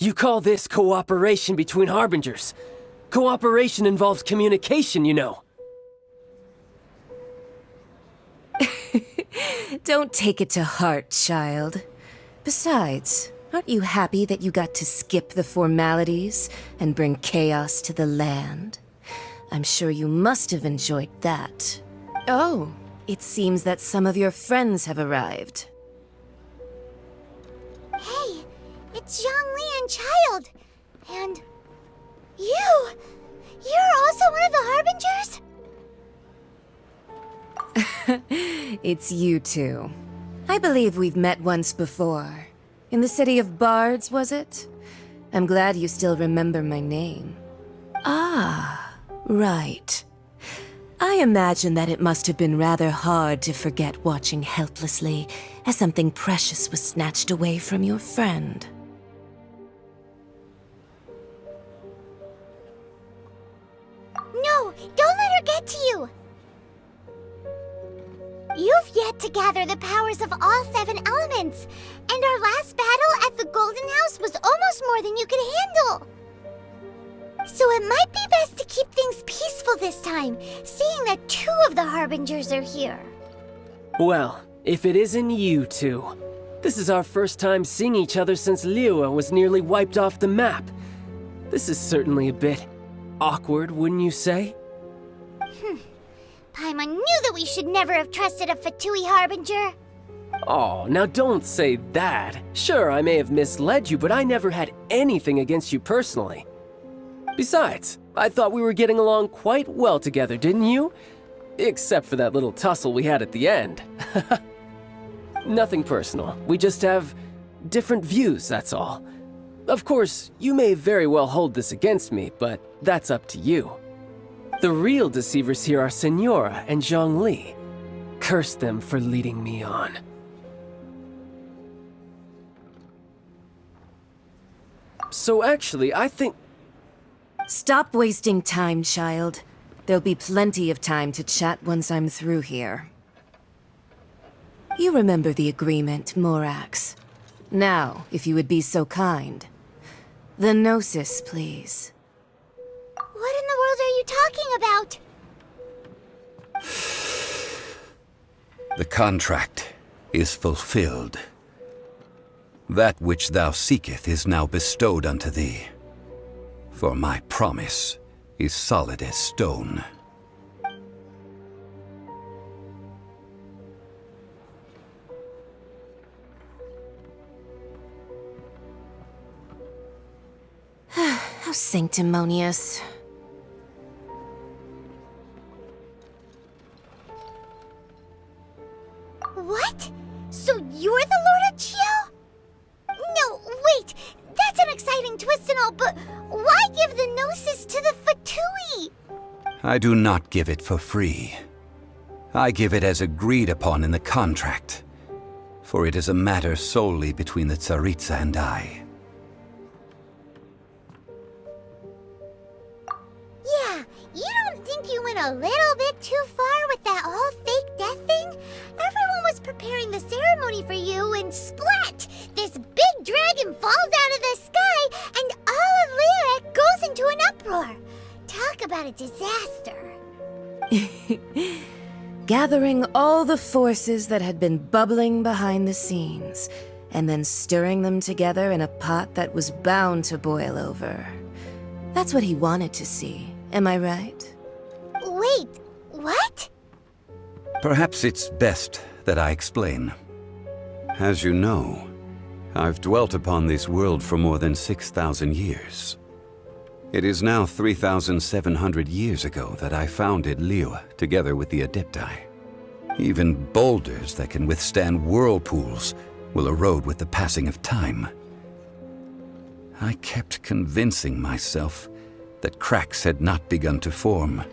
You call this cooperation between Harbingers. Cooperation involves communication, you know. Don't take it to heart, child. Besides, aren't you happy that you got to skip the formalities and bring chaos to the land? I'm sure you must have enjoyed that. Oh, it seems that some of your friends have arrived. Hey, it's Zhongli and Child. And you! You're also one of the Harbingers? It's you two. I believe we've met once before. In the City of Bards, was it? I'm glad you still remember my name. Ah, right. I imagine that it must have been rather hard to forget watching helplessly as something precious was snatched away from your friend. No, don't let her get to you! You've yet to gather the powers of all 7 elements, and our last battle at the Golden House was almost more than you could handle. So it might be best to keep things peaceful this time, seeing that 2 of the Harbingers are here. Well, if it isn't you two. This is our first time seeing each other since Liyue was nearly wiped off the map. This is certainly a bit awkward, wouldn't you say? Paimon knew that we should never have trusted a Fatui Harbinger. Oh, now don't say that. Sure, I may have misled you, but I never had anything against you personally. Besides, I thought we were getting along quite well together, didn't you? Except for that little tussle we had at the end. Nothing personal. We just have different views, that's all. Of course, you may very well hold this against me, but that's up to you. The real deceivers here are Senora and Zhongli. Curse them for leading me on. So actually, I think... Stop wasting time, child. There'll be plenty of time to chat once I'm through here. You remember the agreement, Morax. Now, if you would be so kind. The Gnosis, please. What in the world are you talking about? The contract is fulfilled. That which thou seeketh is now bestowed unto thee. For my promise is solid as stone. How sanctimonious. What? So you're the Lord of Chiao? No, wait! That's an exciting twist and all, but why give the Gnosis to the Fatui? I do not give it for free. I give it as agreed upon in the contract, for it is a matter solely between the Tsaritsa and I. Yeah, you don't think you went a little bit too far with that whole fake death thing? Everyone was preparing the ceremony for you, and splat! This big dragon falls out of the sky, and all of Liyue goes into an uproar. Talk about a disaster. Gathering all the forces that had been bubbling behind the scenes, and then stirring them together in a pot that was bound to boil over. That's what he wanted to see, am I right? Wait, what? Perhaps it's best that I explain. As you know, I've dwelt upon this world for more than 6,000 years. It is now 3,700 years ago that I founded Liyue together with the Adepti. Even boulders that can withstand whirlpools will erode with the passing of time. I kept convincing myself that cracks had not begun to form,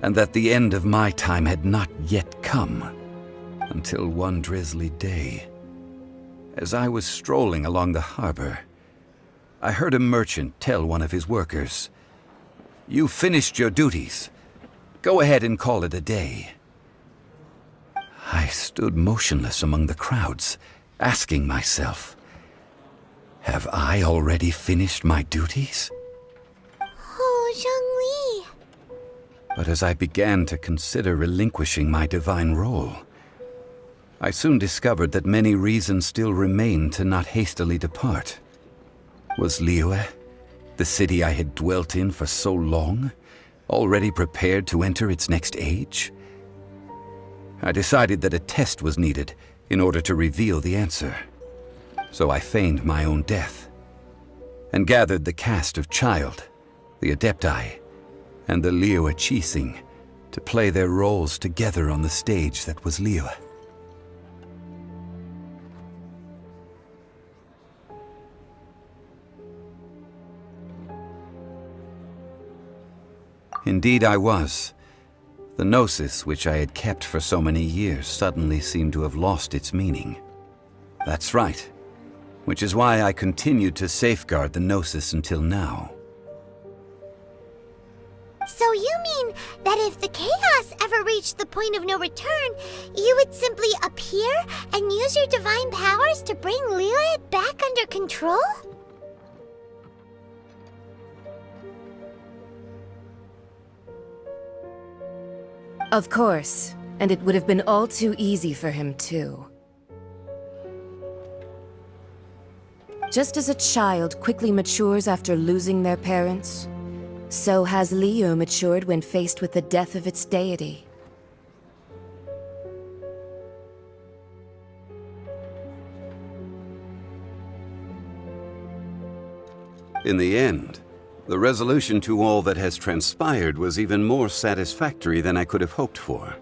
and that the end of my time had not yet come, until one drizzly day, as I was strolling along the harbor, I heard a merchant tell one of his workers, "You've finished your duties. Go ahead and call it a day." I stood motionless among the crowds, asking myself, Have I already finished my duties? Oh, Zhongli. But as I began to consider relinquishing my divine role, I soon discovered that many reasons still remained to not hastily depart. Was Liyue, the city I had dwelt in for so long, already prepared to enter its next age? I decided that a test was needed in order to reveal the answer. So I feigned my own death, and gathered the cast of Child, the Adepti, and the Liyue Qixing to play their roles together on the stage that was Liyue. Indeed I was. The Gnosis, which I had kept for so many years, suddenly seemed to have lost its meaning. That's right. Which is why I continued to safeguard the Gnosis until now. So you mean that if the chaos ever reached the point of no return, you would simply appear and use your divine powers to bring Liyue back under control? Of course, and it would have been all too easy for him too. Just as a child quickly matures after losing their parents, so has Liyue matured when faced with the death of its deity. In the end, the resolution to all that has transpired was even more satisfactory than I could have hoped for.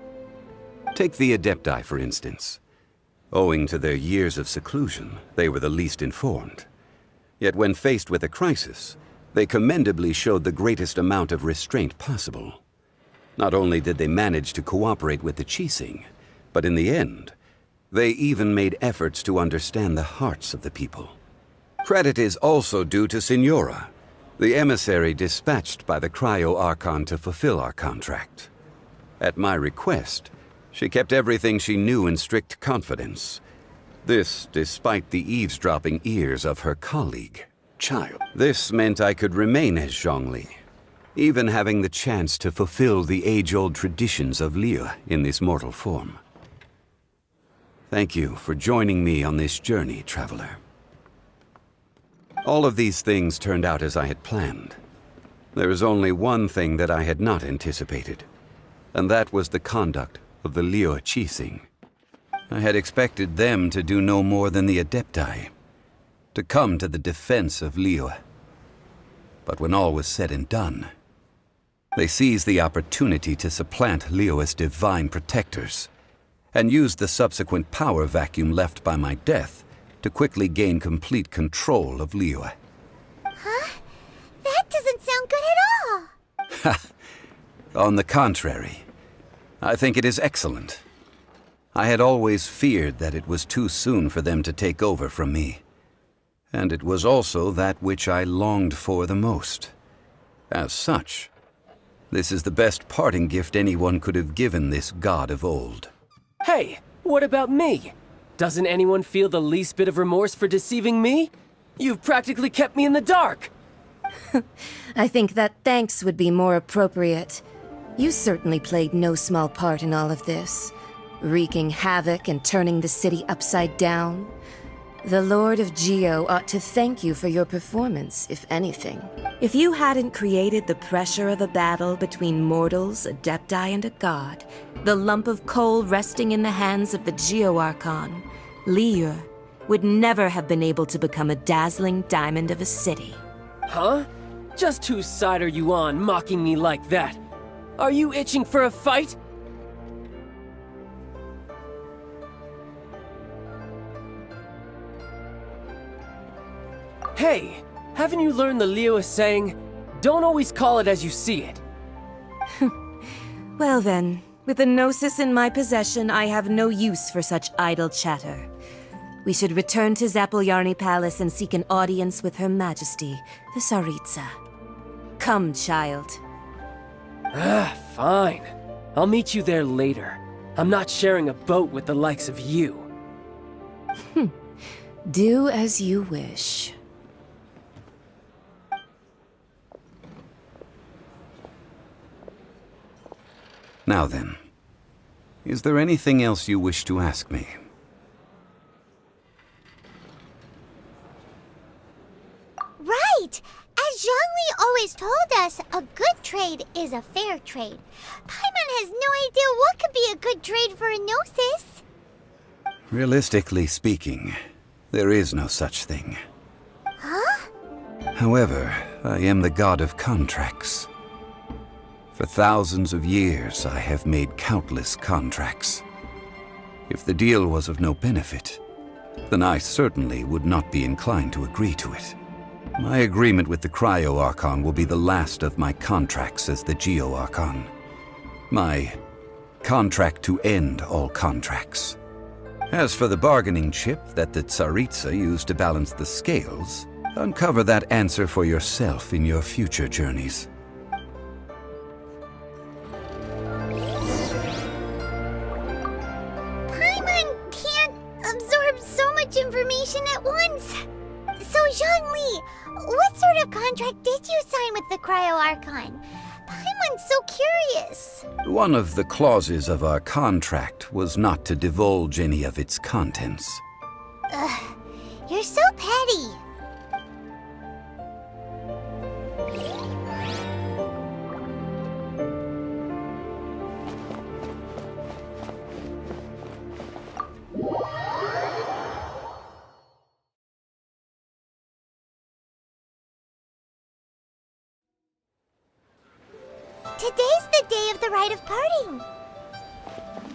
Take the Adepti, for instance. Owing to their years of seclusion, they were the least informed. Yet when faced with a crisis, they commendably showed the greatest amount of restraint possible. Not only did they manage to cooperate with the Qixing, but in the end, they even made efforts to understand the hearts of the people. Credit is also due to Signora, the emissary dispatched by the Cryo-Archon to fulfill our contract. At my request, she kept everything she knew in strict confidence. This despite the eavesdropping ears of her colleague, Child. This meant I could remain as Zhongli, even having the chance to fulfill the age-old traditions of Liyue in this mortal form. Thank you for joining me on this journey, traveler. All of these things turned out as I had planned. There is only one thing that I had not anticipated, and that was the conduct of the Liyue Qixing. I had expected them to do no more than the Adepti, to come to the defense of Liyue. But when all was said and done, they seized the opportunity to supplant Liyue's divine protectors, and used the subsequent power vacuum left by my death to quickly gain complete control of Liyue. Huh? That doesn't sound good at all! Ha! On the contrary, I think it is excellent. I had always feared that it was too soon for them to take over from me. And it was also that which I longed for the most. As such, this is the best parting gift anyone could have given this god of old. Hey, what about me? Doesn't anyone feel the least bit of remorse for deceiving me? You've practically kept me in the dark! I think that thanks would be more appropriate. You certainly played no small part in all of this, wreaking havoc and turning the city upside down. The Lord of Geo ought to thank you for your performance, if anything. If you hadn't created the pressure of a battle between mortals, Adepti, and a god, the lump of coal resting in the hands of the Geo-Archon, Liyue, would never have been able to become a dazzling diamond of a city. Huh? Just whose side are you on, mocking me like that? Are you itching for a fight? Hey, haven't you learned the Liyue saying, don't always call it as you see it? Well then, with the Gnosis in my possession, I have no use for such idle chatter. We should return to Zapoljarny Palace and seek an audience with Her Majesty, the Tsaritsa. Come, child. Fine. I'll meet you there later. I'm not sharing a boat with the likes of you. Do as you wish. Now then, is there anything else you wish to ask me? Right! As Zhongli always told us, a good trade is a fair trade. Paimon has no idea what could be a good trade for a Gnosis. Realistically speaking, there is no such thing. Huh? However, I am the god of contracts. For thousands of years, I have made countless contracts. If the deal was of no benefit, then I certainly would not be inclined to agree to it. My agreement with the Cryo-Archon will be the last of my contracts as the Geo-Archon. My contract to end all contracts. As for the bargaining chip that the Tsaritsa used to balance the scales, uncover that answer for yourself in your future journeys. Paimon can't absorb so much information at once. So, Zhongli, what sort of contract did you sign with the Cryo-Archon? Paimon's so curious. One of the clauses of our contract was not to divulge any of its contents. Ugh, you're so petty. Today's the day of the rite of parting.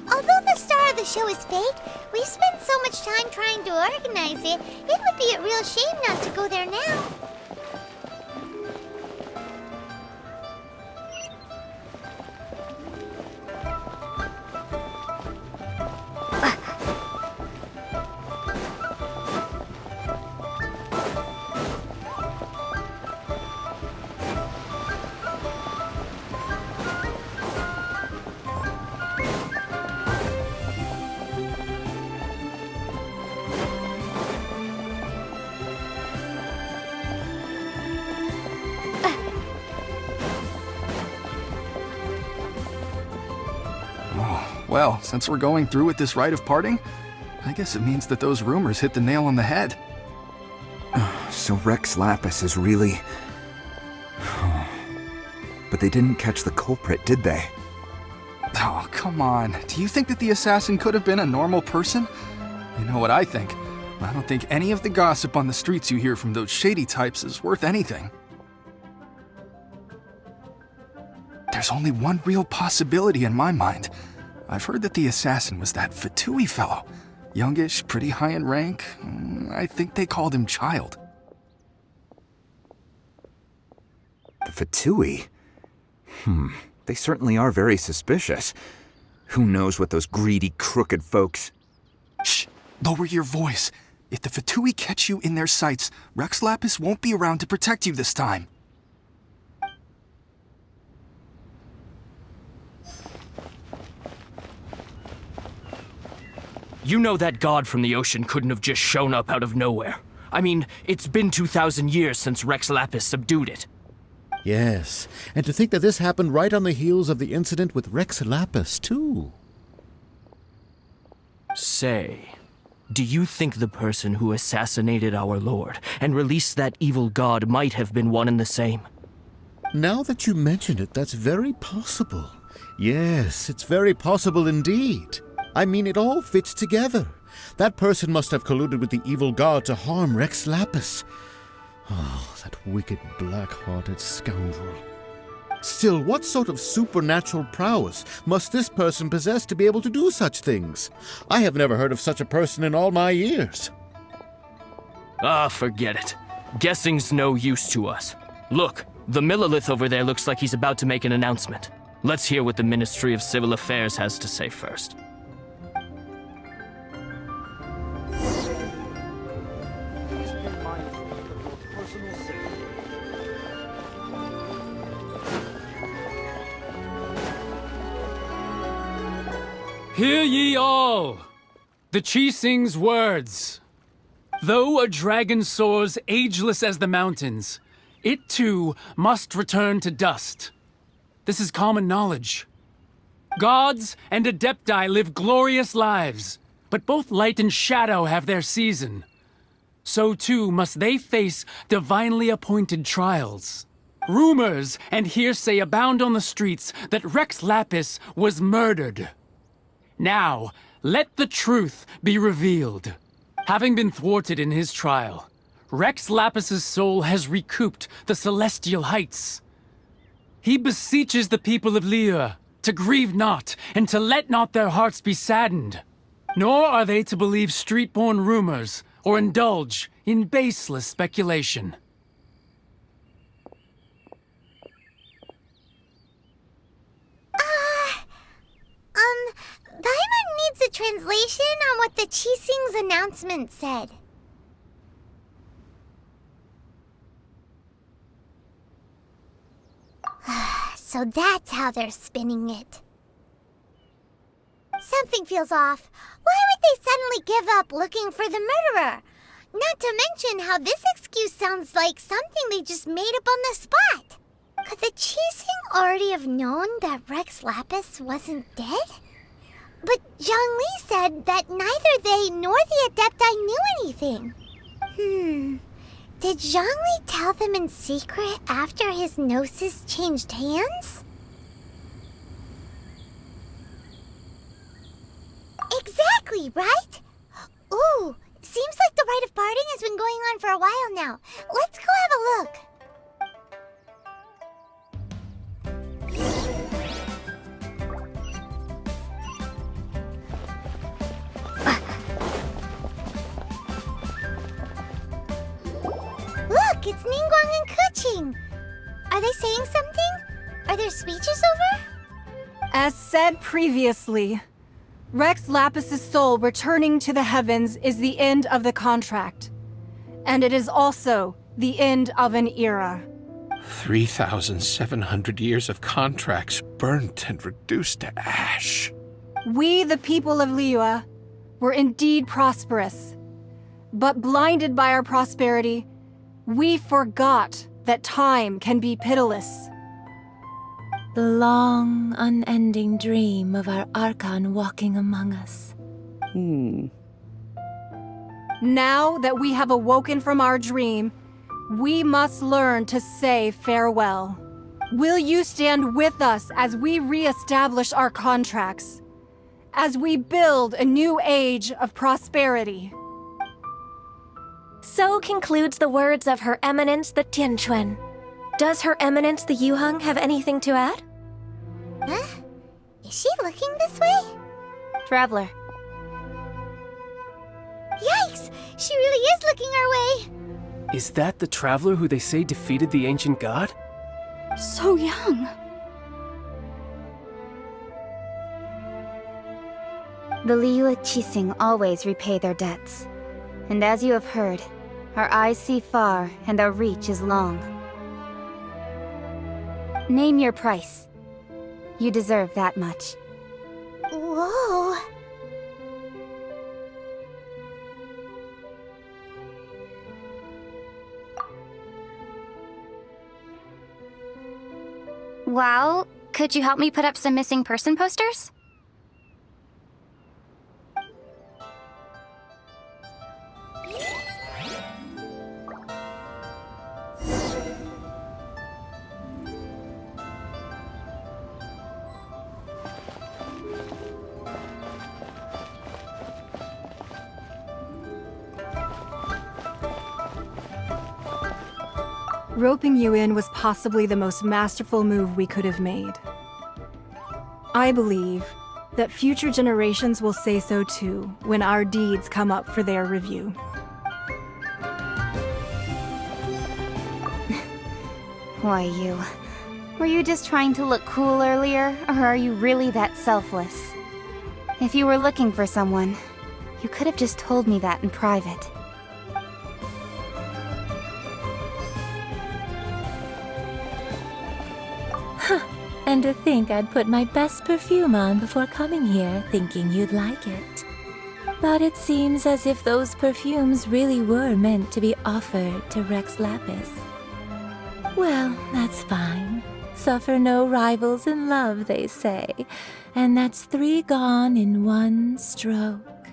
Although the star of the show is fake, we've spent so much time trying to organize it, it would be a real shame not to go there now. Well, since we're going through with this rite of parting, I guess it means that those rumors hit the nail on the head. So Rex Lapis is really... But they didn't catch the culprit, did they? Oh, come on. Do you think that the assassin could have been a normal person? You know what I think? I don't think any of the gossip on the streets you hear from those shady types is worth anything. There's only one real possibility in my mind. I've heard that the assassin was that Fatui fellow. Youngish, pretty high in rank. I think they called him Child. The Fatui? They certainly are very suspicious. Who knows what those greedy, crooked folks... Shh! Lower your voice. If the Fatui catch you in their sights, Rex Lapis won't be around to protect you this time. You know that god from the ocean couldn't have just shown up out of nowhere. I mean, it's been 2,000 years since Rex Lapis subdued it. Yes, and to think that this happened right on the heels of the incident with Rex Lapis, too. Say, do you think the person who assassinated our lord and released that evil god might have been one and the same? Now that you mention it, that's very possible. Yes, it's very possible indeed. I mean, it all fits together. That person must have colluded with the evil god to harm Rex Lapis. Oh, that wicked, black-hearted scoundrel. Still, what sort of supernatural prowess must this person possess to be able to do such things? I have never heard of such a person in all my years. Ah, forget it. Guessing's no use to us. Look, the Millilith over there looks like he's about to make an announcement. Let's hear what the Ministry of Civil Affairs has to say first. Hear ye all! The Qixing's words. Though a dragon soars ageless as the mountains, it too must return to dust. This is common knowledge. Gods and Adepti live glorious lives, but both light and shadow have their season. So too must they face divinely appointed trials. Rumors and hearsay abound on the streets that Rex Lapis was murdered. Now, let the truth be revealed. Having been thwarted in his trial, Rex Lapis's soul has recouped the celestial heights. He beseeches the people of Liyue to grieve not and to let not their hearts be saddened. Nor are they to believe street-born rumors or indulge in baseless speculation. Paimon needs a translation on what the Qixing's announcement said. So that's how they're spinning it. Something feels off. Why would they suddenly give up looking for the murderer? Not to mention how this excuse sounds like something they just made up on the spot. Could the Qixing already have known that Rex Lapis wasn't dead? But Zhongli said that neither they nor the Adepti knew anything. Did Zhongli tell them in secret after his gnosis changed hands? Exactly, right? Ooh, seems like the rite of parting has been going on for a while now. Let's go have a look. Look, it's Ningguang and Keqing. Are they saying something? Are there speeches over? As said previously, Rex Lapis's soul returning to the heavens is the end of the contract. And it is also the end of an era. 3,700 years of contracts burnt and reduced to ash. We, the people of Liyue, were indeed prosperous. But blinded by our prosperity, we forgot that time can be pitiless. The long, unending dream of our Archon walking among us. Now that we have awoken from our dream, we must learn to say farewell. Will you stand with us as we re-establish our contracts? As we build a new age of prosperity? So concludes the words of Her Eminence the Tianquan. Does Her Eminence the Yuheng have anything to add? Huh? Is she looking this way? Traveler. Yikes! She really is looking our way! Is that the traveler who they say defeated the ancient god? So young. The Liyue Qixing always repay their debts. And as you have heard, our eyes see far and our reach is long. Name your price. You deserve that much. Whoa! Well, could you help me put up some missing person posters? Roping you in was possibly the most masterful move we could have made. I believe that future generations will say so too when our deeds come up for their review. Why, you? Were you just trying to look cool earlier, or are you really that selfless? If you were looking for someone, you could have just told me that in private. And to think I'd put my best perfume on before coming here, thinking you'd like it. But it seems as if those perfumes really were meant to be offered to Rex Lapis. Well, that's fine. Suffer no rivals in love, they say. And that's 3 gone in 1 stroke.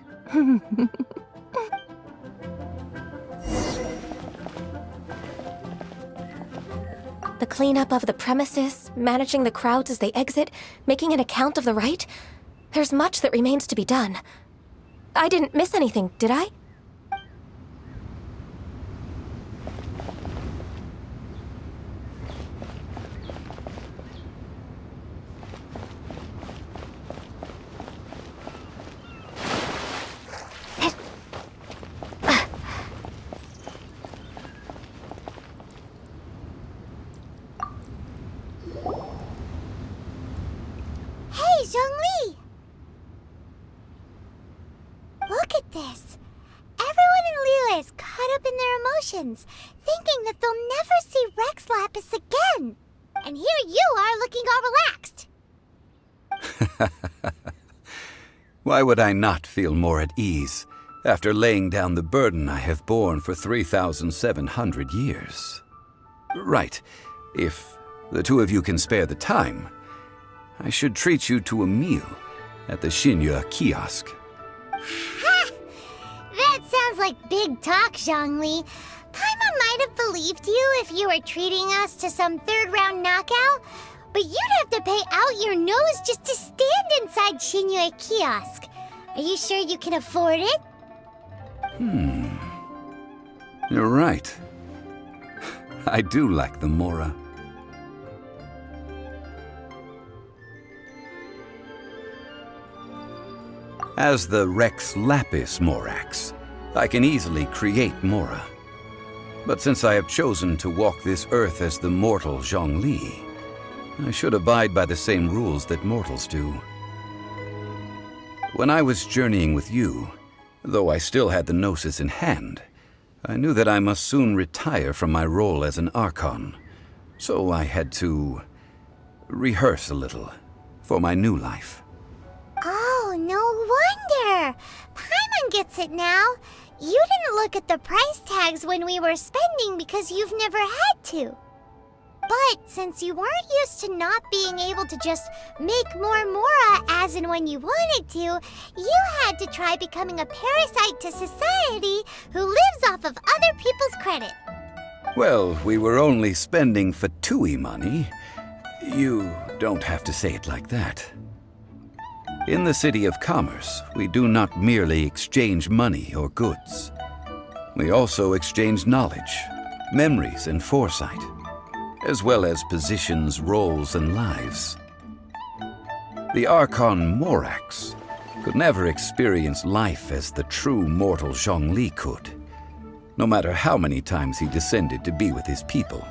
The cleanup of the premises, managing the crowds as they exit, making an account of the rite. There's much that remains to be done. I didn't miss anything, did I? Hey, Zhongli! Look at this. Everyone in Liyue is caught up in their emotions, thinking that they'll never see Rex Lapis again. And here you are looking all relaxed. Why would I not feel more at ease after laying down the burden I have borne for 3,700 years? Right, if the two of you can spare the time, I should treat you to a meal at the Liyue kiosk. Ha! That sounds like big talk, Zhongli. Paimon might have believed you if you were treating us to some third-round knockout, but you'd have to pay out your nose just to stand inside Liyue kiosk. Are you sure you can afford it? You're right. I do lack the Mora. As the Rex Lapis Morax, I can easily create Mora. But since I have chosen to walk this earth as the mortal Zhongli, I should abide by the same rules that mortals do. When I was journeying with you, though I still had the Gnosis in hand, I knew that I must soon retire from my role as an Archon, so I had to rehearse a little for my new life. Oh, no wonder! Paimon gets it now. You didn't look at the price tags when we were spending because you've never had to. But since you weren't used to not being able to just make more Mora as and when you wanted to, you had to try becoming a parasite to society who lives off of other people's credit. Well, we were only spending Fatui money. You don't have to say it like that. In the City of Commerce, we do not merely exchange money or goods. We also exchange knowledge, memories, and foresight, as well as positions, roles, and lives. The Archon Morax could never experience life as the true mortal Zhongli could, no matter how many times he descended to be with his people.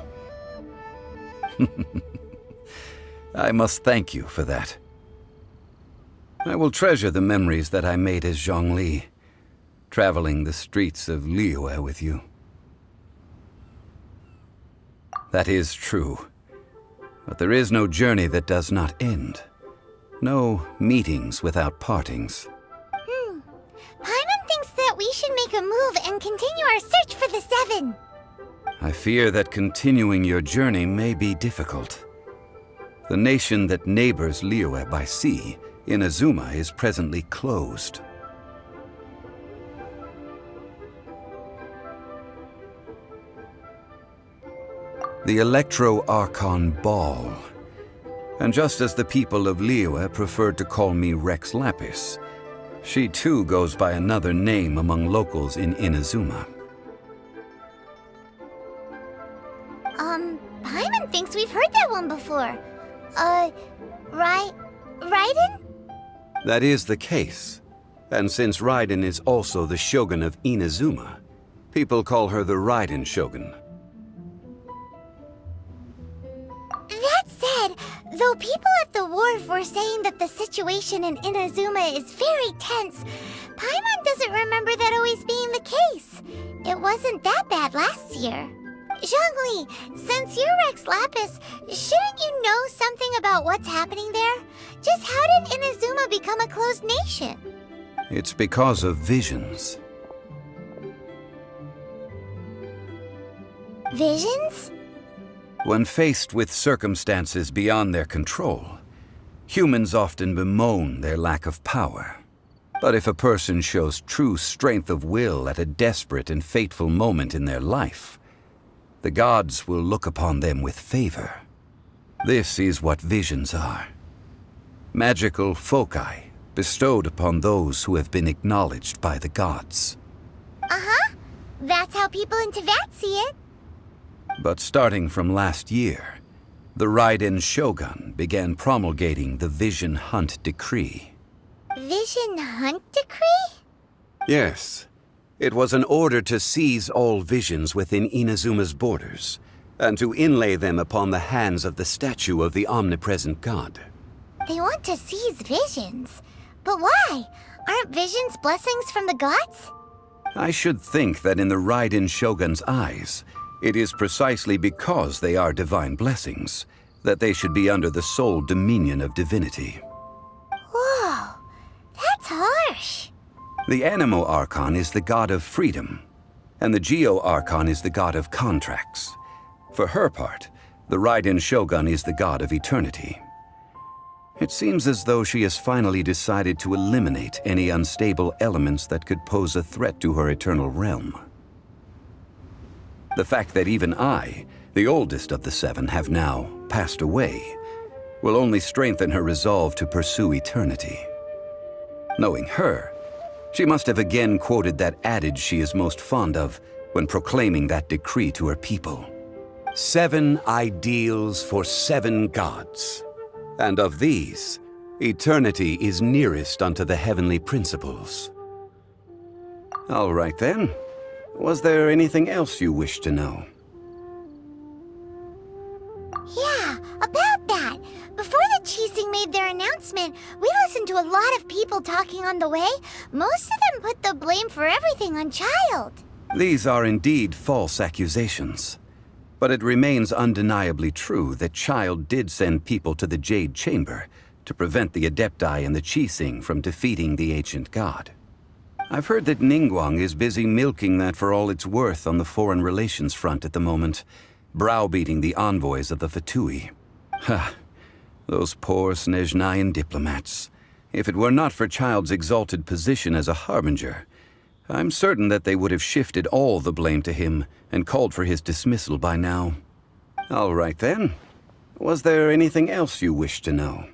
I must thank you for that. I will treasure the memories that I made as Zhongli, traveling the streets of Liyue with you. That is true. But there is no journey that does not end. No meetings without partings. Paimon thinks that we should make a move and continue our search for the 7. I fear that continuing your journey may be difficult. The nation that neighbors Liyue by sea, Inazuma, is presently closed. The Electro-Archon Ball. And just as the people of Liyue preferred to call me Rex Lapis, she too goes by another name among locals in Inazuma. Paimon thinks we've heard that one before. Raiden? That is the case. And since Raiden is also the Shogun of Inazuma, people call her the Raiden Shogun. That said, though people at the wharf were saying that the situation in Inazuma is very tense, Paimon doesn't remember that always being the case. It wasn't that bad last year. Zhongli, since you're Rex Lapis, shouldn't you know something about what's happening there? Just how did Inazuma become a closed nation? It's because of visions. Visions? When faced with circumstances beyond their control, humans often bemoan their lack of power. But if a person shows true strength of will at a desperate and fateful moment in their life, the gods will look upon them with favor. This is what visions are. Magical foci bestowed upon those who have been acknowledged by the gods. Uh-huh. That's how people in Teyvat see it. But starting from last year, the Raiden Shogun began promulgating the Vision Hunt Decree. Vision Hunt Decree? Yes. It was an order to seize all visions within Inazuma's borders, and to inlay them upon the hands of the statue of the omnipresent god. They want to seize visions. But why? Aren't visions blessings from the gods? I should think that in the Raiden Shogun's eyes, it is precisely because they are divine blessings that they should be under the sole dominion of divinity. Whoa, that's harsh. The Anemo Archon is the god of freedom, and the Geo Archon is the god of contracts. For her part, the Raiden Shogun is the god of eternity. It seems as though she has finally decided to eliminate any unstable elements that could pose a threat to her eternal realm. The fact that even I, the oldest of the seven, have now passed away, will only strengthen her resolve to pursue eternity. Knowing her, she must have again quoted that adage she is most fond of when proclaiming that decree to her people. 7 ideals for 7 gods. And of these, eternity is nearest unto the heavenly principles. All right then. Was there anything else you wish to know? Yeah, about that. Before the Qixing made their announcement, we listened to a lot of people talking on the way. Most of them put the blame for everything on Child. These are indeed false accusations. But it remains undeniably true that Child did send people to the Jade Chamber to prevent the Adepti and the Qixing from defeating the ancient god. I've heard that Ningguang is busy milking that for all it's worth on the foreign relations front at the moment, browbeating the envoys of the Fatui. Ha! Those poor Snezhnayan diplomats. If it were not for Child's exalted position as a harbinger, I'm certain that they would have shifted all the blame to him and called for his dismissal by now. All right then. Was there anything else you wish to know?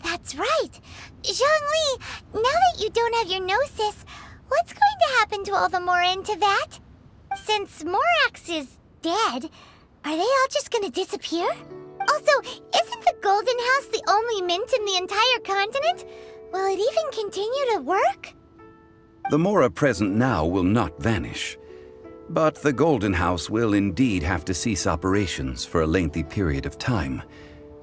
That's right. Zhongli, now that you don't have your Gnosis, what's going to happen to all the Mora in Teyvat? Since Morax is dead, are they all just gonna disappear? Also, isn't the Golden House the only mint in the entire continent? Will it even continue to work? The Mora present now will not vanish. But the Golden House will indeed have to cease operations for a lengthy period of time,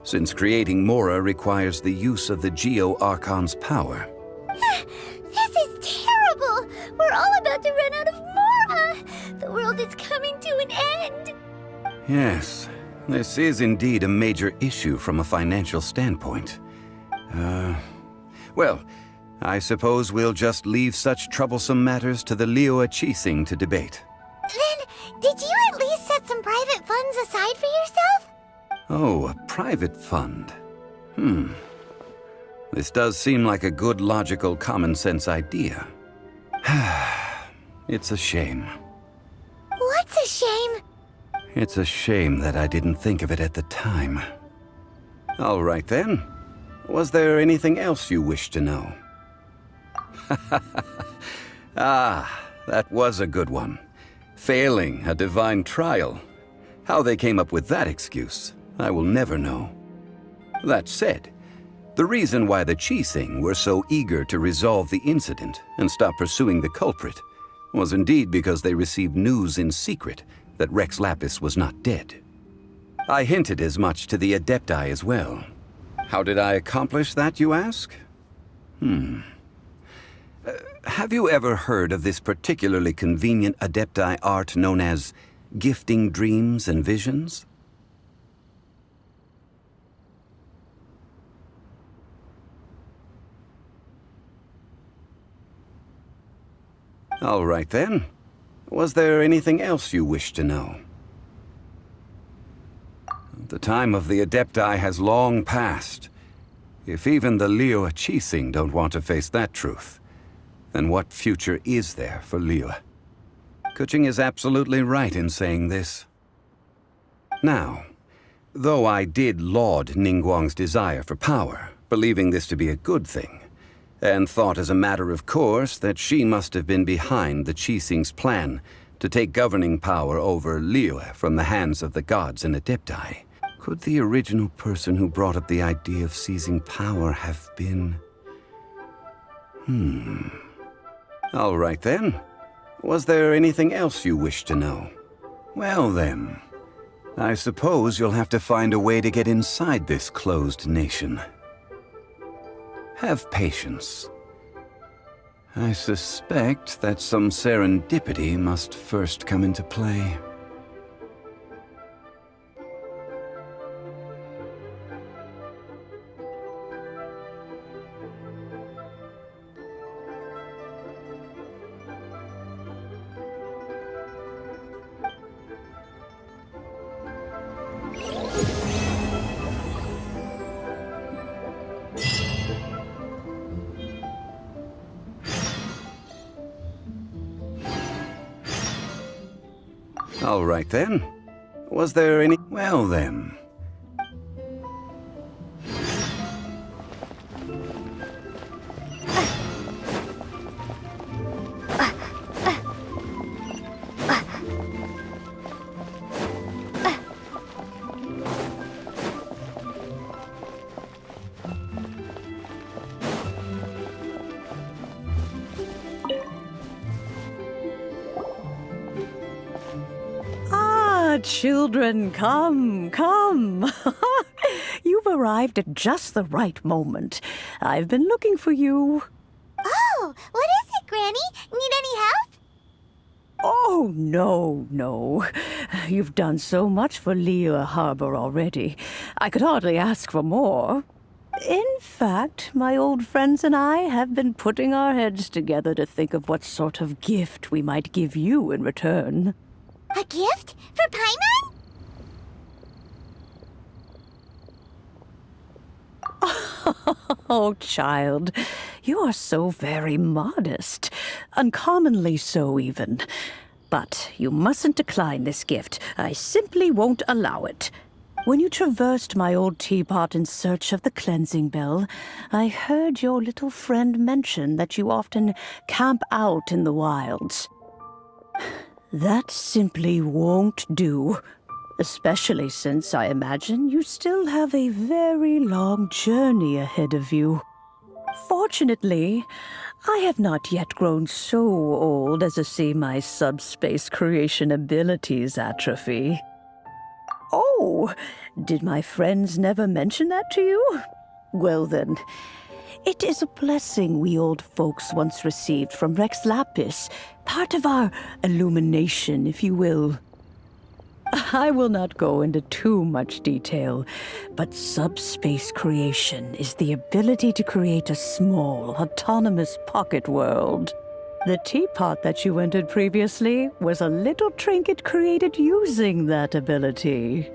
since creating Mora requires the use of the Geo Archon's power. This is terrible! We're all about to run out of Mora! The world is coming to an end! Yes, this is indeed a major issue from a financial standpoint. Well, I suppose we'll just leave such troublesome matters to the Liyue Qixing to debate. Then, did you at least set some private funds aside for yourself? Oh, a private fund. This does seem like a good, logical, common-sense idea. It's a shame. What's a shame? It's a shame that I didn't think of it at the time. All right then. Was there anything else you wish to know? Ah, that was a good one. Failing a divine trial. How they came up with that excuse, I will never know. That said, the reason why the Qixing were so eager to resolve the incident and stop pursuing the culprit was indeed because they received news in secret that Rex Lapis was not dead. I hinted as much to the Adepti as well. How did I accomplish that, you ask? Have you ever heard of this particularly convenient Adepti art known as gifting dreams and visions? All right then. Was there anything else you wish to know? The time of the Adepti has long passed. If even the Liyue Qixing don't want to face that truth, then what future is there for Liyue? Keqing is absolutely right in saying this. Now, though I did laud Ningguang's desire for power, believing this to be a good thing, and thought as a matter of course that she must have been behind the Qixing's plan to take governing power over Liyue from the hands of the gods and Adepti, could the original person who brought up the idea of seizing power have been... All right then. Was there anything else you wish to know? Well then, I suppose you'll have to find a way to get inside this closed nation. Have patience. I suspect that some serendipity must first come into play. All right then. Was there any... Well then. Children, come, come. You've arrived at just the right moment. I've been looking for you. Oh, what is it, Granny? Need any help? Oh, no. You've done so much for Liyue Harbor already. I could hardly ask for more. In fact, my old friends and I have been putting our heads together to think of what sort of gift we might give you in return. A gift? For Paimon? Oh, child, you are so very modest. Uncommonly so, even. But you mustn't decline this gift. I simply won't allow it. When you traversed my old teapot in search of the cleansing bell, I heard your little friend mention that you often camp out in the wilds. That simply won't do, especially since I imagine you still have a very long journey ahead of you. Fortunately, I have not yet grown so old as to see my subspace creation abilities atrophy. Oh, did my friends never mention that to you? Well then, it is a blessing we old folks once received from Rex Lapis, part of our illumination, if you will. I will not go into too much detail, but subspace creation is the ability to create a small, autonomous pocket world. The teapot that you entered previously was a little trinket created using that ability.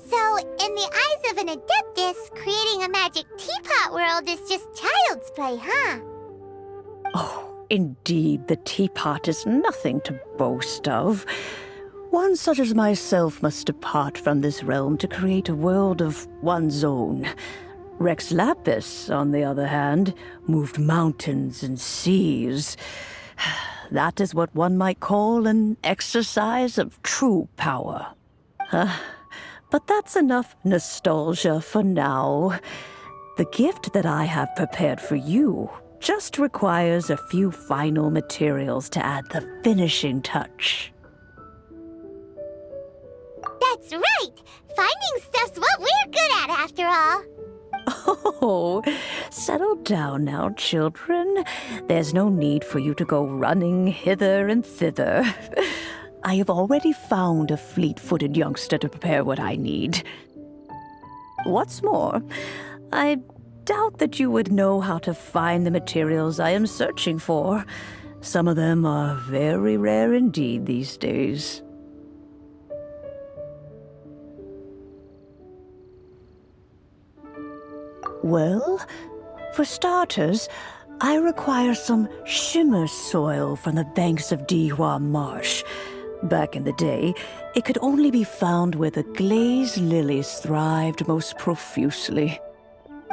So, in the eyes of an Adeptus, creating a magic teapot world is just child's play, huh? Oh, indeed, the teapot is nothing to boast of. One such as myself must depart from this realm to create a world of one's own. Rex Lapis, on the other hand, moved mountains and seas. That is what one might call an exercise of true power. But that's enough nostalgia for now. The gift that I have prepared for you just requires a few final materials to add the finishing touch. That's right! Finding stuff's what we're good at, after all. Oh, settle down now, children. There's no need for you to go running hither and thither. I have already found a fleet-footed youngster to prepare what I need. What's more, I doubt that you would know how to find the materials I am searching for. Some of them are very rare indeed these days. Well, for starters, I require some shimmer soil from the banks of Liyue Marsh. Back in the day, it could only be found where the glazed lilies thrived most profusely.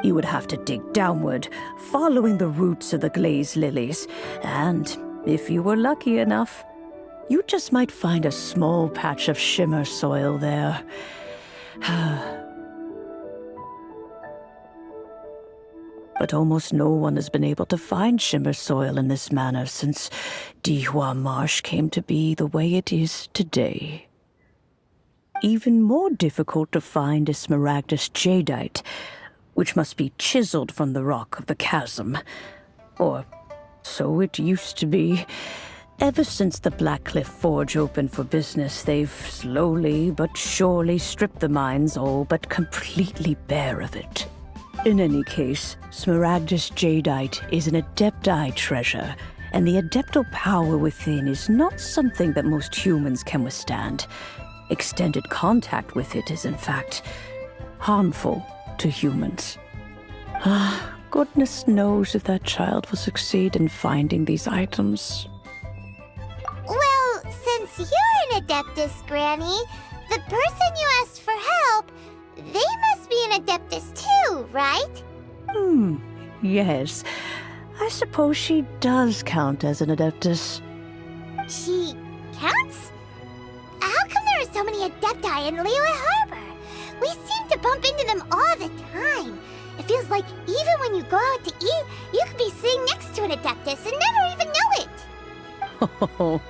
You would have to dig downward, following the roots of the glazed lilies, and if you were lucky enough, you just might find a small patch of shimmer soil there. But almost no one has been able to find shimmer soil in this manner since Liyue Marsh came to be the way it is today. Even more difficult to find is smaragdus jadeite, which must be chiseled from the rock of the chasm. Or so it used to be. Ever since the Blackcliff Forge opened for business, they've slowly but surely stripped the mines all but completely bare of it. In any case, smaragdus jadeite is an adepti treasure, and the adeptal power within is not something that most humans can withstand. Extended contact with it is, in fact, harmful to humans. Goodness knows if that child will succeed in finding these items. Well, since you're an Adeptus, Granny, the person you asked for help, they must be an Adeptus too, right? Yes. I suppose she does count as an Adeptus. She counts? How come there are so many Adepti in Liyue Harbor? We seem to bump into them all the time. It feels like even when you go out to eat, you could be sitting next to an Adeptus and never even know it. Oh,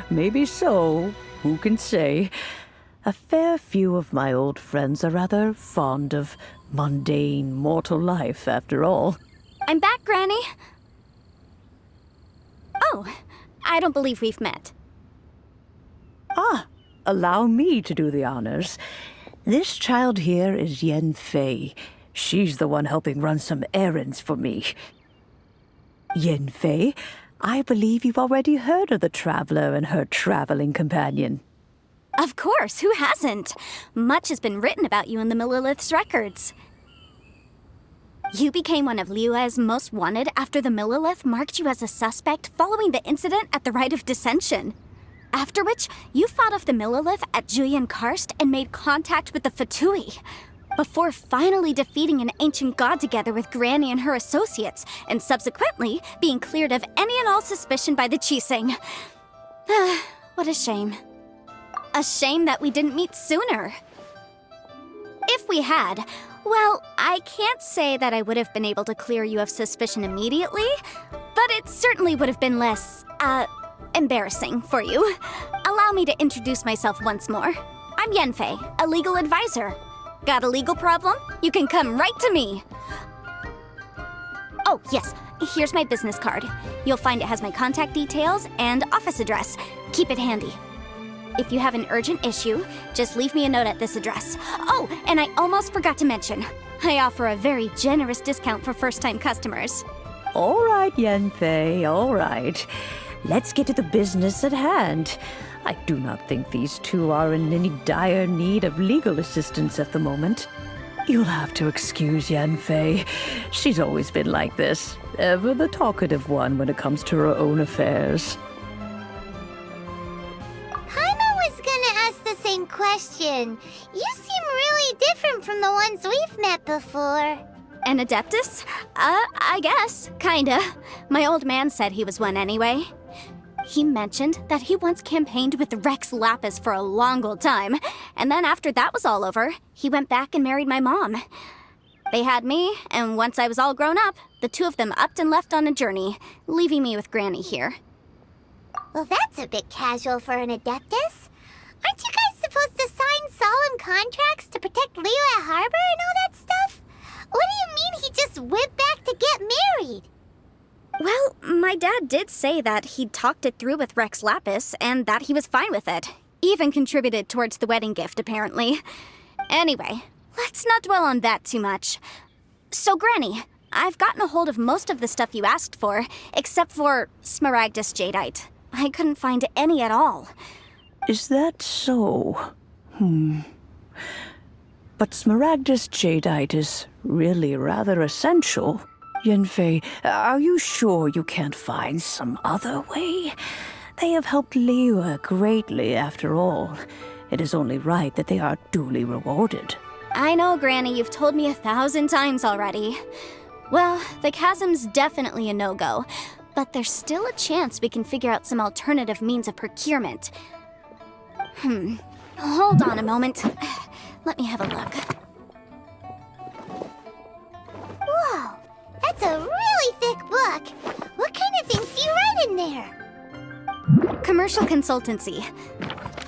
maybe so. Who can say? A fair few of my old friends are rather fond of mundane mortal life, after all. I'm back, Granny. Oh, I don't believe we've met. Allow me to do the honors. This child here is Yenfei. She's the one helping run some errands for me. Yenfei, I believe you've already heard of the traveler and her traveling companion. Of course, who hasn't? Much has been written about you in the Millilith's records. You became one of Liyue's most wanted after the Millilith marked you as a suspect following the incident at the Rite of Dissension. After which, you fought off the Millilith at Julian Karst and made contact with the Fatui, before finally defeating an ancient god together with Granny and her associates, and subsequently being cleared of any and all suspicion by the Chiseng. What a shame. A shame that we didn't meet sooner. If we had, well, I can't say that I would have been able to clear you of suspicion immediately, but it certainly would have been less, embarrassing for you. Allow me to introduce myself once more. I'm Yenfei, a legal advisor. Got a legal problem? You can come right to me. Oh, yes, here's my business card. You'll find it has my contact details and office address. Keep it handy. If you have an urgent issue, just leave me a note at this address. Oh, and I almost forgot to mention, I offer a very generous discount for first-time customers. All right, Yenfei, all right. Let's get to the business at hand. I do not think these two are in any dire need of legal assistance at the moment. You'll have to excuse Yenfei. She's always been like this, ever the talkative one when it comes to her own affairs. Question. You seem really different from the ones we've met before. An Adeptus? I guess. Kinda. My old man said he was one anyway. He mentioned that he once campaigned with Rex Lapis for a long old time, and then after that was all over, he went back and married my mom. They had me, and once I was all grown up, the two of them upped and left on a journey, leaving me with Granny here. Well, that's a bit casual for an Adeptus. Aren't you guys supposed to sign solemn contracts to protect Liyue Harbor and all that stuff? What do you mean he just went back to get married? Well, my dad did say that he'd talked it through with Rex Lapis and that he was fine with it. Even contributed towards the wedding gift, apparently. Anyway, let's not dwell on that too much. So, Granny, I've gotten a hold of most of the stuff you asked for, except for Smaragdus Jadeite. I couldn't find any at all. Is that so? But Smaragdus Jadeite is really rather essential. Yanfei, are you sure you can't find some other way? They have helped Liyue greatly, after all. It is only right that they are duly rewarded. I know, Granny, you've told me 1,000 times already. Well, the chasm's definitely a no-go, but there's still a chance we can figure out some alternative means of procurement. Hold on a moment. Let me have a look. Whoa, that's a really thick book. What kind of things do you write in there? Commercial consultancy.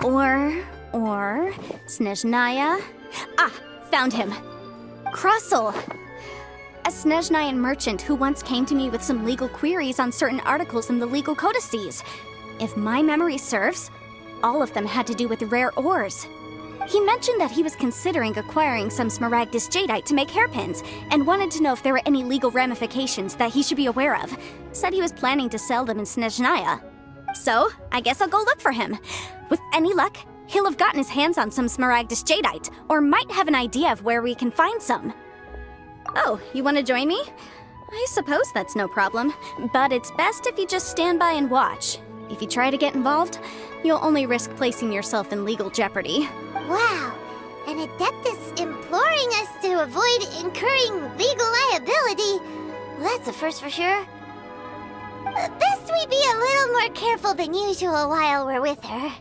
Or Snezhnaya. Ah, found him. Krusel. A Snezhnayan merchant who once came to me with some legal queries on certain articles in the legal codices. If my memory serves, all of them had to do with rare ores. He mentioned that he was considering acquiring some Smaragdus Jadeite to make hairpins, and wanted to know if there were any legal ramifications that he should be aware of. Said he was planning to sell them in Snezhnaya. So, I guess I'll go look for him. With any luck, he'll have gotten his hands on some Smaragdus Jadeite, or might have an idea of where we can find some. Oh, you want to join me? I suppose that's no problem, but it's best if you just stand by and watch. If you try to get involved, you'll only risk placing yourself in legal jeopardy. Wow, an Adeptus imploring us to avoid incurring legal liability. Well, that's a first for sure. Best we be a little more careful than usual while we're with her.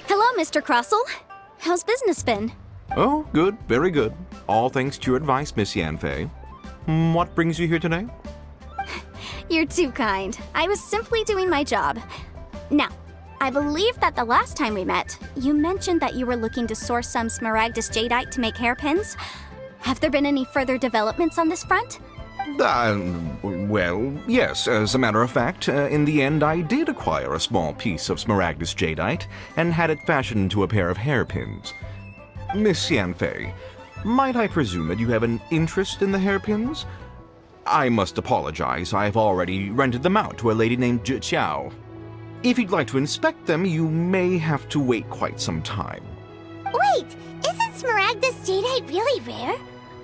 Hello, Mr. Krusel. How's business been? Oh, good, very good. All thanks to your advice, Miss Yanfei. What brings you here today? You're too kind. I was simply doing my job. Now, I believe that the last time we met, you mentioned that you were looking to source some Smaragdus Jadeite to make hairpins. Have there been any further developments on this front? Well, yes, as a matter of fact, in the end I did acquire a small piece of Smaragdus Jadeite and had it fashioned into a pair of hairpins. Miss Yanfei, might I presume that you have an interest in the hairpins? I must apologize, I've already rented them out to a lady named Zhiqiao. If you'd like to inspect them, you may have to wait quite some time. Wait, isn't Smaragdus Jadeite really rare?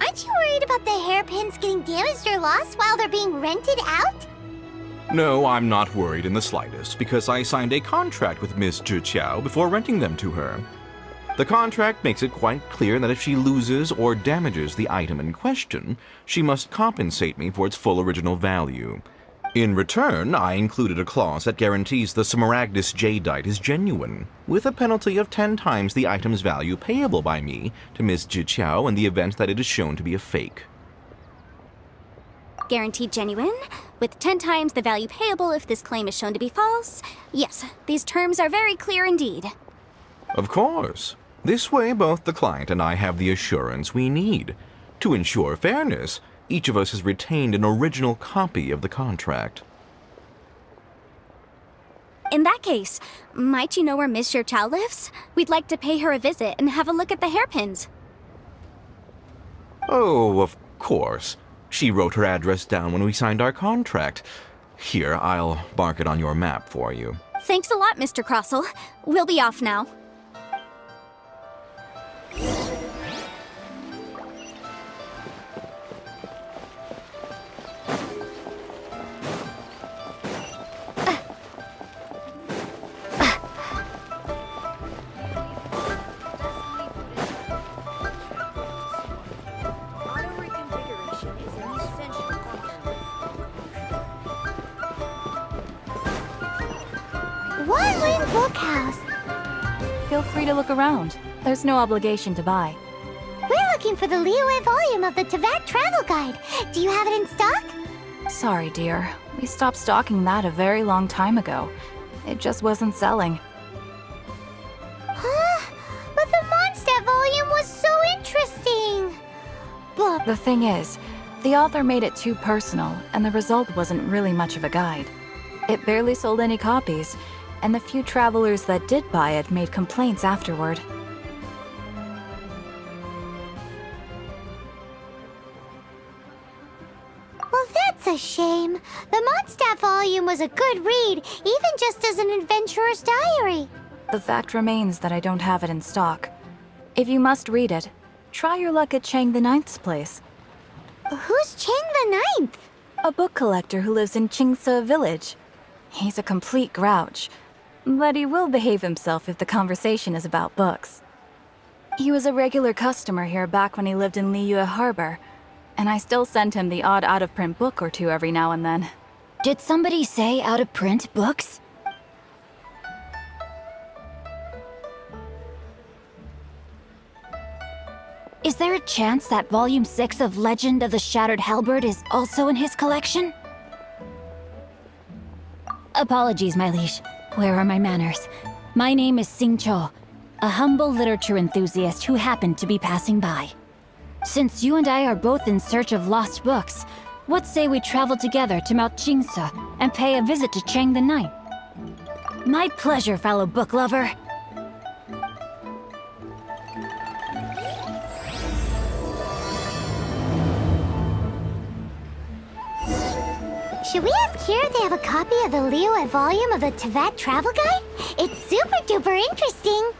Aren't you worried about the hairpins getting damaged or lost while they're being rented out? No, I'm not worried in the slightest, because I signed a contract with Miss Zhiqiao before renting them to her. The contract makes it quite clear that if she loses or damages the item in question, she must compensate me for its full original value. In return, I included a clause that guarantees the Smaragdus Jadeite is genuine, with a penalty of 10 times the item's value payable by me to Miss Zhiqiao in the event that it is shown to be a fake. Guaranteed genuine, with 10 times the value payable if this claim is shown to be false. Yes, these terms are very clear indeed. Of course. This way, both the client and I have the assurance we need. To ensure fairness, each of us has retained an original copy of the contract. In that case, might you know where Miss Zhiqiao lives? We'd like to pay her a visit and have a look at the hairpins. Oh, of course. She wrote her address down when we signed our contract. Here, I'll mark it on your map for you. Thanks a lot, Mr. Krusel. We'll be off now. One Wing Bookhouse. Feel free to look around. There's no obligation to buy. We're looking for the Liyue volume of the Teyvat Travel Guide. Do you have it in stock? Sorry, dear. We stopped stocking that a very long time ago. It just wasn't selling. Huh? But the Mondstadt volume was so interesting. But The thing is, the author made it too personal, and the result wasn't really much of a guide. It barely sold any copies, and the few travelers that did buy it made complaints afterward. Well, that's a shame. The Mondstadt volume was a good read, even just as an adventurer's diary. The fact remains that I don't have it in stock. If you must read it, try your luck at Chang the Ninth's place. Who's Chang the Ninth? A book collector who lives in Qingse village. He's a complete grouch, but he will behave himself if the conversation is about books. He was a regular customer here back when he lived in Liyue Harbor, and I still send him the odd out-of-print book or two every now and then. Did somebody say out-of-print books? Is there a chance that Volume 6 of Legend of the Shattered Halberd is also in his collection? Apologies, my liege. Where are my manners? My name is Sing Cho, a humble literature enthusiast who happened to be passing by. Since you and I are both in search of lost books, what say we travel together to Mount Qingse and pay a visit to Chang the Ninth? My pleasure, fellow book lover. Should we ask here if they have a copy of the Liyue volume of the Teyvat Travel Guide? It's super duper interesting.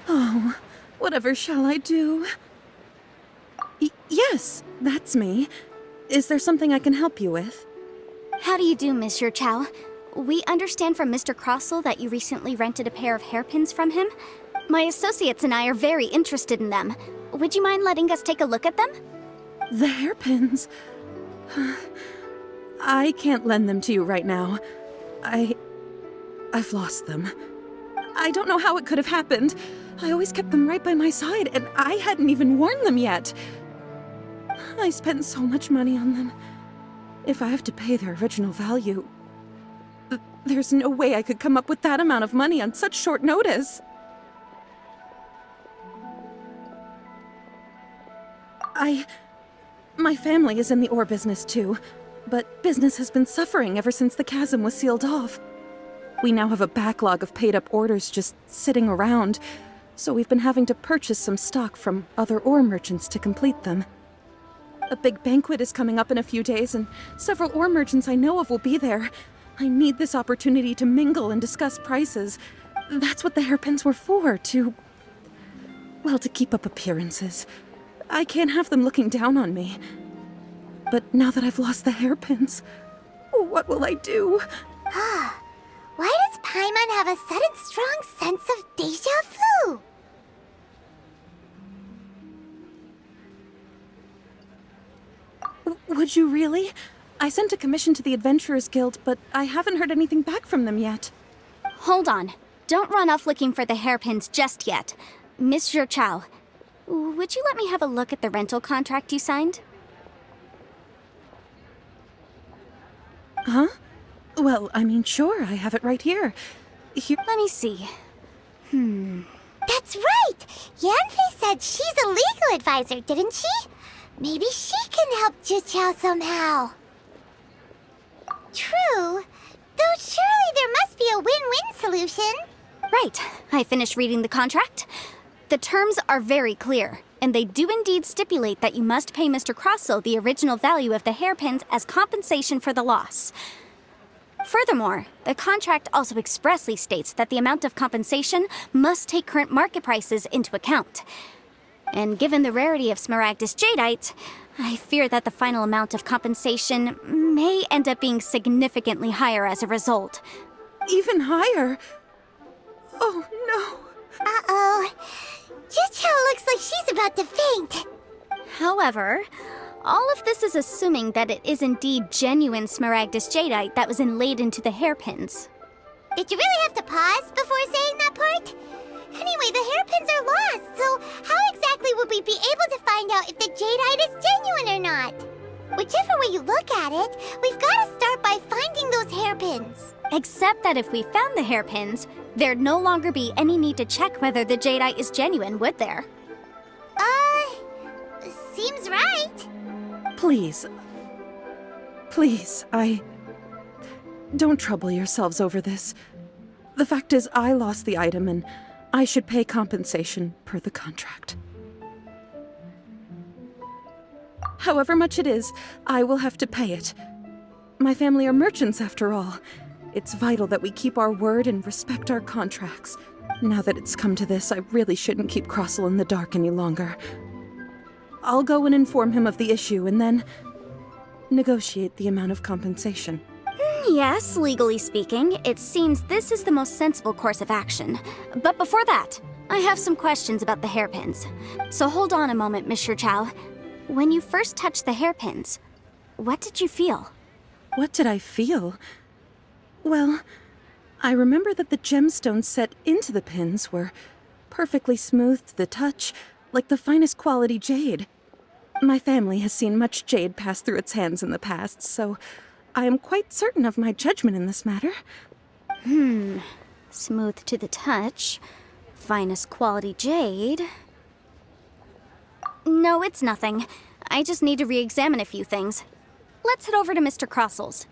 Oh, whatever shall I do? Yes, that's me. Is there something I can help you with? How do you do, Monsieur Chow? We understand from Mr. Crossell that you recently rented a pair of hairpins from him. My associates and I are very interested in them. Would you mind letting us take a look at them? The hairpins? I can't lend them to you right now. I've lost them. I don't know how it could have happened. I always kept them right by my side, and I hadn't even worn them yet. I spent so much money on them. If I have to pay their original value, there's no way I could come up with that amount of money on such short notice. My family is in the ore business too, but business has been suffering ever since the chasm was sealed off. We now have a backlog of paid-up orders just sitting around, so we've been having to purchase some stock from other ore merchants to complete them. A big banquet is coming up in a few days, and several ore merchants I know of will be there. I need this opportunity to mingle and discuss prices. That's what the hairpins were for, to keep up appearances. I can't have them looking down on me. But now that I've lost the hairpins, what will I do? Why does Paimon have a sudden strong sense of déjà vu? Would you really? I sent a commission to the Adventurers Guild, but I haven't heard anything back from them yet. Hold on. Don't run off looking for the hairpins just yet. Monsieur Chow, would you let me have a look at the rental contract you signed? Huh? Well, I mean, sure, I have it right here. Let me see. That's right! Yanfei said she's a legal advisor, didn't she? Maybe she can help Juqiao somehow. True. Though surely there must be a win-win solution. Right. I finished reading the contract. The terms are very clear, and they do indeed stipulate that you must pay Mr. Crossell the original value of the hairpins as compensation for the loss. Furthermore, the contract also expressly states that the amount of compensation must take current market prices into account. And given the rarity of Smaragdus jadeite, I fear that the final amount of compensation may end up being significantly higher as a result. Even higher? Oh no. Uh-oh. Juqiao looks like she's about to faint. However, All of this is assuming that it is indeed genuine Smaragdus jadeite that was inlaid into the hairpins. Did you really have to pause before saying that part? Anyway, the hairpins are lost, so how exactly would we be able to find out if the jadeite is genuine or not? Whichever way you look at it, we've got to start by finding those hairpins. Except that if we found the hairpins, there'd no longer be any need to check whether the jadeite is genuine, would there? Seems right. Please. Please, Don't trouble yourselves over this. The fact is, I lost the item and I should pay compensation per the contract. However much it is, I will have to pay it. My family are merchants, after all. It's vital that we keep our word and respect our contracts. Now that it's come to this, I really shouldn't keep Crossel in the dark any longer. I'll go and inform him of the issue and then negotiate the amount of compensation. Yes, legally speaking, it seems this is the most sensible course of action. But before that, I have some questions about the hairpins. So hold on a moment, Mr. Chow. When you first touched the hairpins, what did you feel? What did I feel? Well, I remember that the gemstones set into the pins were perfectly smooth to the touch, like the finest quality jade. My family has seen much jade pass through its hands in the past, so I am quite certain of my judgment in this matter. Smooth to the touch, finest quality jade. No, it's nothing. I just need to re-examine a few things. Let's head over to Mr. Crossel's.